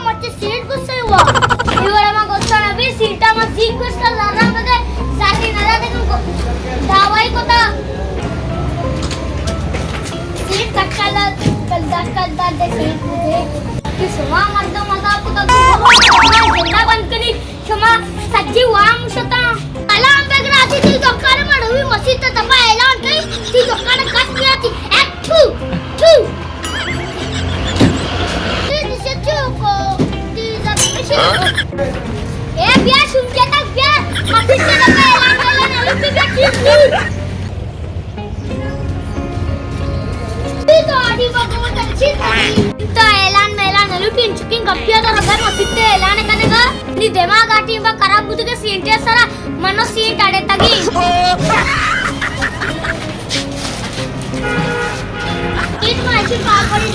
मत सीट गुस्से हुआ इवरा मा गोस्ता नबी सीटा मा सीट गुस्सा लारा मध्ये सारी नरा देखो दावाई कोता सीट कक्काला कल्दा दे सीट मध्ये की सुमा मर्द मजा कोता झंडा बंद करी क्षमा सज्जी वाम शता अला आंबेगराची ती दोकान मडवी मस्जिद तपा ऐलान कई ती दोकान कस गया थी एक्टू टू ए बिया सुन के तक बिया मस्जिद के तपा ऐलान नवी पे ठीक तो आदि बहुत अच्छी तो ऐलान नलू टीन चुकिंग गप्पिया तो रबर मस्जिद ते ऐलान कनेगा नी दिमाग आटी बा खराब बुद्ध के सीट सरा मनो सीट आड़े तगी सीट में ऐसी पार पड़ी